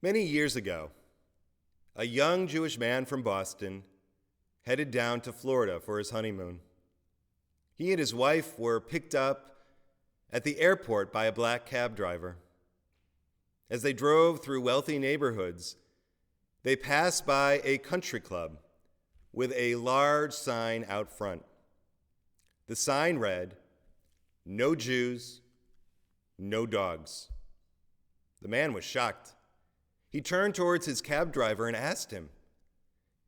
Many years ago, a young Jewish man from Boston headed down to Florida for his honeymoon. He and his wife were picked up at the airport by a black cab driver. As they drove through wealthy neighborhoods, they passed by a country club with a large sign out front. The sign read, "No Jews, no dogs." The man was shocked. He turned towards his cab driver and asked him,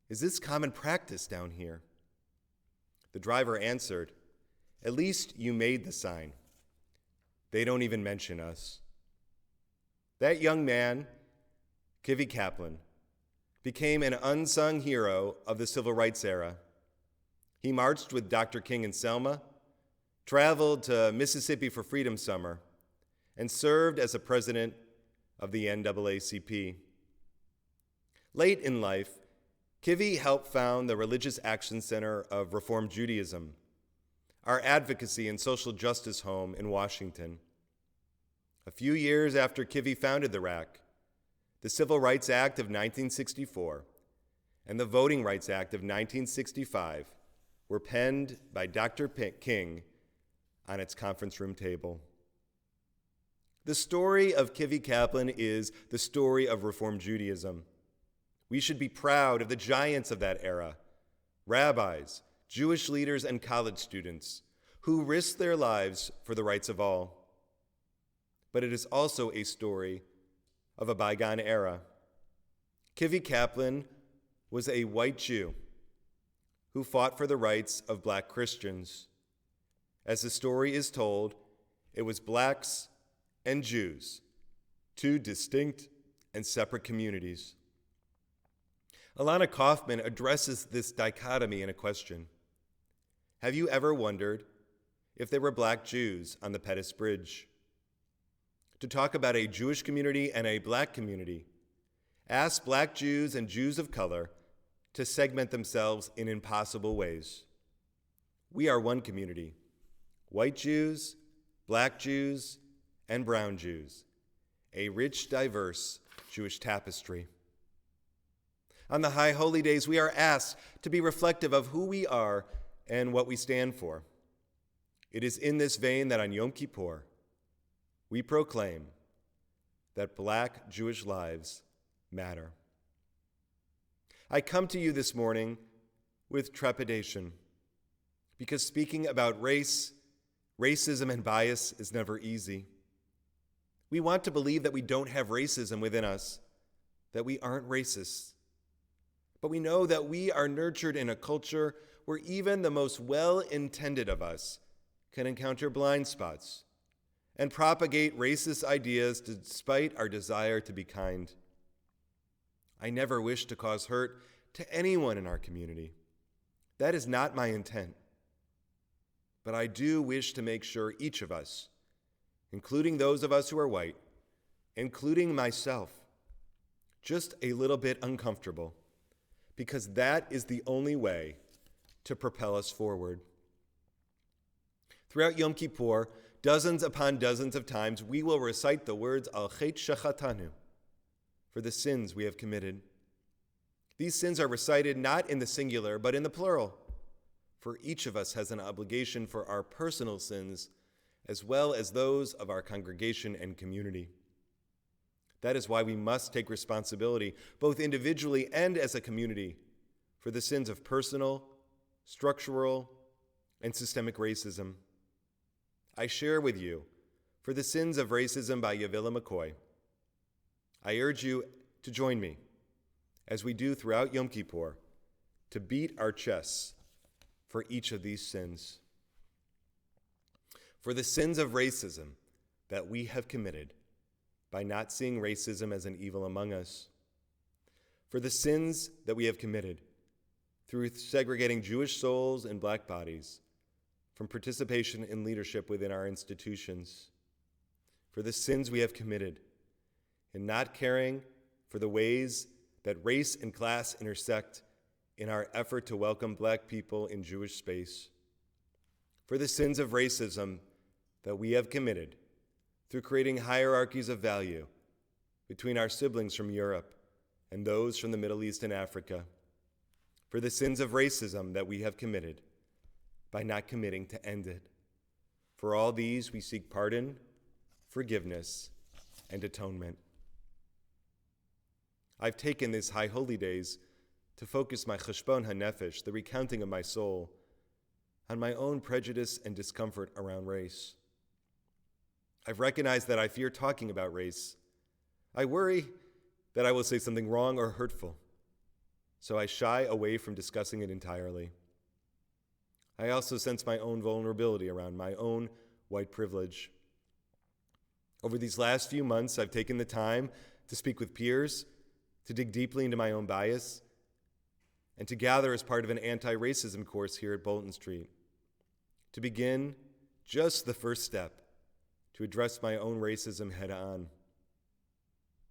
"Is this common practice down here?" The driver answered, "At least you made the sign. They don't even mention us." That young man, Kivi Kaplan, became an unsung hero of the civil rights era. He marched with Dr. King in Selma, traveled to Mississippi for Freedom Summer, and served as a president of the NAACP. Late in life, Kivi helped found the Religious Action Center of Reform Judaism, our advocacy and social justice home in Washington. A few years after Kivi founded the RAC, the Civil Rights Act of 1964 and the Voting Rights Act of 1965 were penned by Dr. King on its conference room table. The story of Kivi Kaplan is the story of Reform Judaism. We should be proud of the giants of that era, rabbis, Jewish leaders, and college students who risked their lives for the rights of all. But it is also a story of a bygone era. Kivi Kaplan was a white Jew who fought for the rights of black Christians. As the story is told, it was blacks and Jews, two distinct and separate communities. Alana Kaufman addresses this dichotomy in a question. Have you ever wondered if there were black Jews on the Pettus Bridge? To talk about a Jewish community and a black community, ask black Jews and Jews of color to segment themselves in impossible ways. We are one community, white Jews, black Jews, and brown Jews, a rich, diverse Jewish tapestry. On the high holy days, we are asked to be reflective of who we are and what we stand for. It is in this vein that on Yom Kippur, we proclaim that black Jewish lives matter. I come to you this morning with trepidation because speaking about race, racism, and bias is never easy. We want to believe that we don't have racism within us, that we aren't racists. But we know that we are nurtured in a culture where even the most well-intended of us can encounter blind spots and propagate racist ideas despite our desire to be kind. I never wish to cause hurt to anyone in our community. That is not my intent. But I do wish to make sure each of us, including those of us who are white, including myself, just a little bit uncomfortable, because that is the only way to propel us forward. Throughout Yom Kippur, dozens upon dozens of times, we will recite the words Al Chet Shechatanu, for the sins we have committed. These sins are recited not in the singular, but in the plural, for each of us has an obligation for our personal sins, as well as those of our congregation and community. That is why we must take responsibility, both individually and as a community, for the sins of personal, structural, and systemic racism. I share with you for the sins of racism by Yavila McCoy. I urge you to join me, as we do throughout Yom Kippur, to beat our chests for each of these sins. For the sins of racism that we have committed by not seeing racism as an evil among us. For the sins that we have committed through segregating Jewish souls and black bodies from participation in leadership within our institutions. For the sins we have committed in not caring for the ways that race and class intersect in our effort to welcome black people in Jewish space. For the sins of racism that we have committed through creating hierarchies of value between our siblings from Europe and those from the Middle East and Africa, for the sins of racism that we have committed by not committing to end it. For all these, we seek pardon, forgiveness, and atonement. I've taken these high holy days to focus my cheshbon hanefesh, the recounting of my soul, on my own prejudice and discomfort around race. I've recognized that I fear talking about race. I worry that I will say something wrong or hurtful, so I shy away from discussing it entirely. I also sense my own vulnerability around my own white privilege. Over these last few months, I've taken the time to speak with peers, to dig deeply into my own bias, and to gather as part of an anti-racism course here at Bolton Street, to begin just the first step to address my own racism head-on.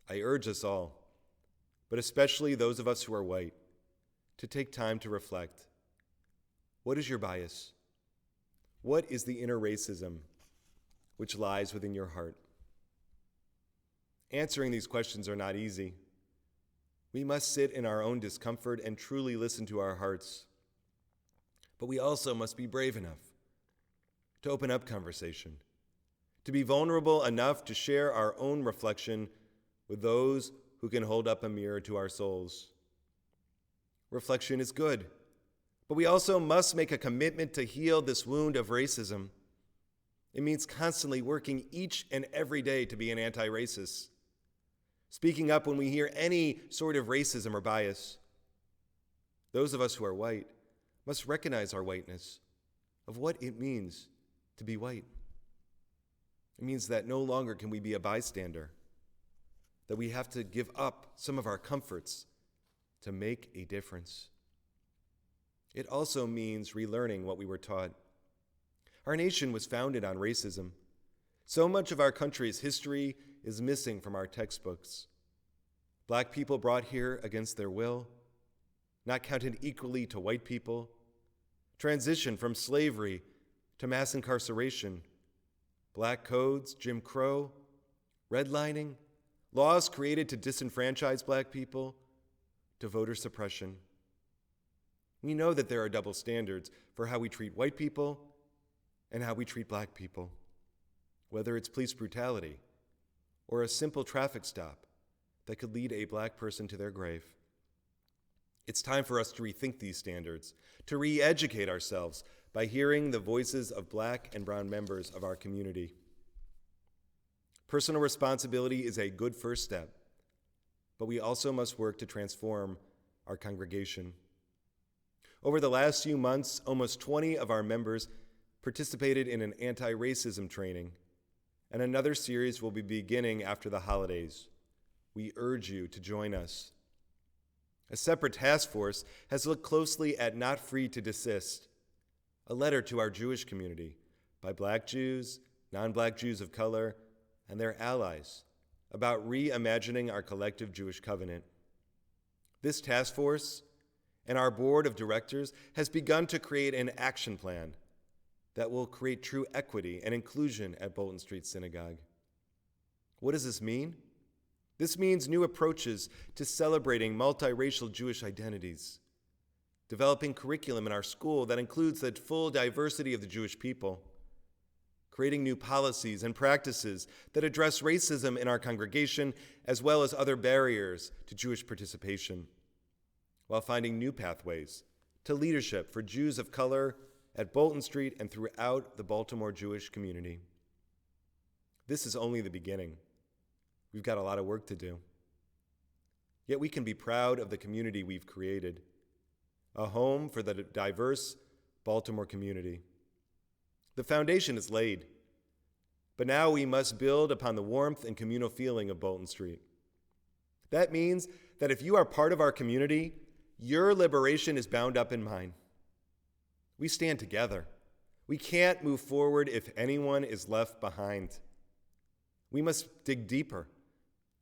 I urge us all, but especially those of us who are white, to take time to reflect. What is your bias? What is the inner racism which lies within your heart? Answering these questions are not easy. We must sit in our own discomfort and truly listen to our hearts. But we also must be brave enough to open up conversation, to be vulnerable enough to share our own reflection with those who can hold up a mirror to our souls. Reflection is good, but we also must make a commitment to heal this wound of racism. It means constantly working each and every day to be an anti-racist, speaking up when we hear any sort of racism or bias. Those of us who are white must recognize our whiteness, of what it means to be white. It means that no longer can we be a bystander, that we have to give up some of our comforts to make a difference. It also means relearning what we were taught. Our nation was founded on racism. So much of our country's history is missing from our textbooks. Black people brought here against their will, not counted equally to white people, transition from slavery to mass incarceration, black codes, Jim Crow, redlining, laws created to disenfranchise black people, to voter suppression. We know that there are double standards for how we treat white people and how we treat black people, whether it's police brutality or a simple traffic stop that could lead a black person to their grave. It's time for us to rethink these standards, to re-educate ourselves by hearing the voices of black and brown members of our community. Personal responsibility is a good first step, but we also must work to transform our congregation. Over the last few months, almost 20 of our members participated in an anti-racism training, and another series will be beginning after the holidays. We urge you to join us. A separate task force has looked closely at Not Free to Desist, a letter to our Jewish community by Black Jews, non-Black Jews of color, and their allies about reimagining our collective Jewish covenant. This task force and our board of directors has begun to create an action plan that will create true equity and inclusion at Bolton Street Synagogue. What does this mean? This means new approaches to celebrating multiracial Jewish identities, developing curriculum in our school that includes the full diversity of the Jewish people, creating new policies and practices that address racism in our congregation as well as other barriers to Jewish participation, while finding new pathways to leadership for Jews of color at Bolton Street and throughout the Baltimore Jewish community. This is only the beginning. We've got a lot of work to do. Yet we can be proud of the community we've created, a home for the diverse Baltimore community. The foundation is laid, but now we must build upon the warmth and communal feeling of Bolton Street. That means that if you are part of our community, your liberation is bound up in mine. We stand together. We can't move forward if anyone is left behind. We must dig deeper,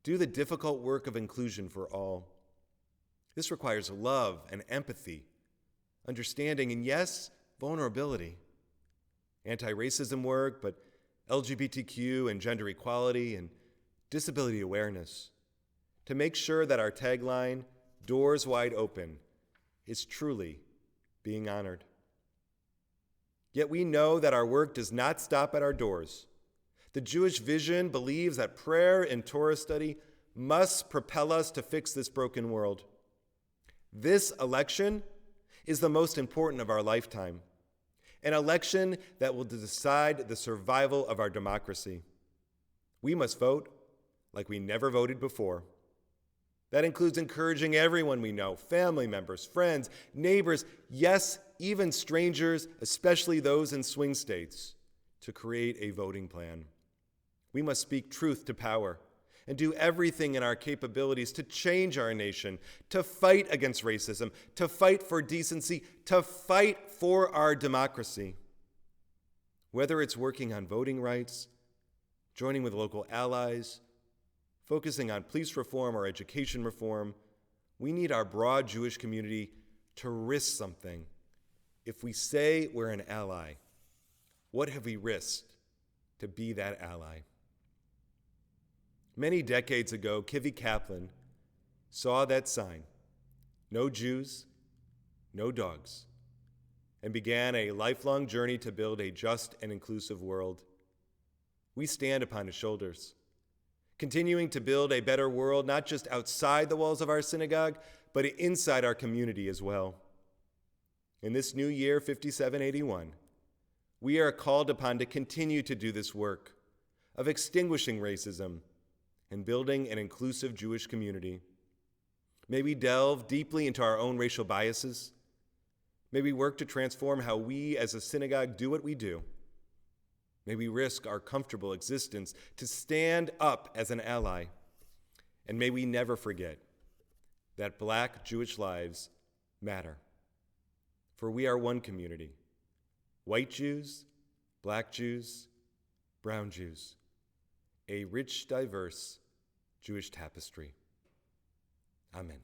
do the difficult work of inclusion for all. This requires love and empathy, understanding, and yes, vulnerability. Anti-racism work, but LGBTQ and gender equality and disability awareness, to make sure that our tagline, "Doors Wide Open," is truly being honored. Yet we know that our work does not stop at our doors. The Jewish vision believes that prayer and Torah study must propel us to fix this broken world. This election is the most important of our lifetime, an election that will decide the survival of our democracy. We must vote like we never voted before. That includes encouraging everyone we know, family members, friends, neighbors, yes, even strangers, especially those in swing states, to create a voting plan. We must speak truth to power and do everything in our capabilities to change our nation, to fight against racism, to fight for decency, to fight for our democracy. Whether it's working on voting rights, joining with local allies, focusing on police reform or education reform, we need our broad Jewish community to risk something. If we say we're an ally, what have we risked to be that ally? Many decades ago, Kivi Kaplan saw that sign, "No Jews, no dogs," and began a lifelong journey to build a just and inclusive world. We stand upon his shoulders, continuing to build a better world, not just outside the walls of our synagogue, but inside our community as well. In this new year, 5781, we are called upon to continue to do this work of extinguishing racism and building an inclusive Jewish community. May we delve deeply into our own racial biases. May we work to transform how we as a synagogue do what we do. May we risk our comfortable existence to stand up as an ally. And may we never forget that Black Jewish lives matter. For we are one community: white Jews, Black Jews, brown Jews, a rich, diverse Jewish tapestry. Amen.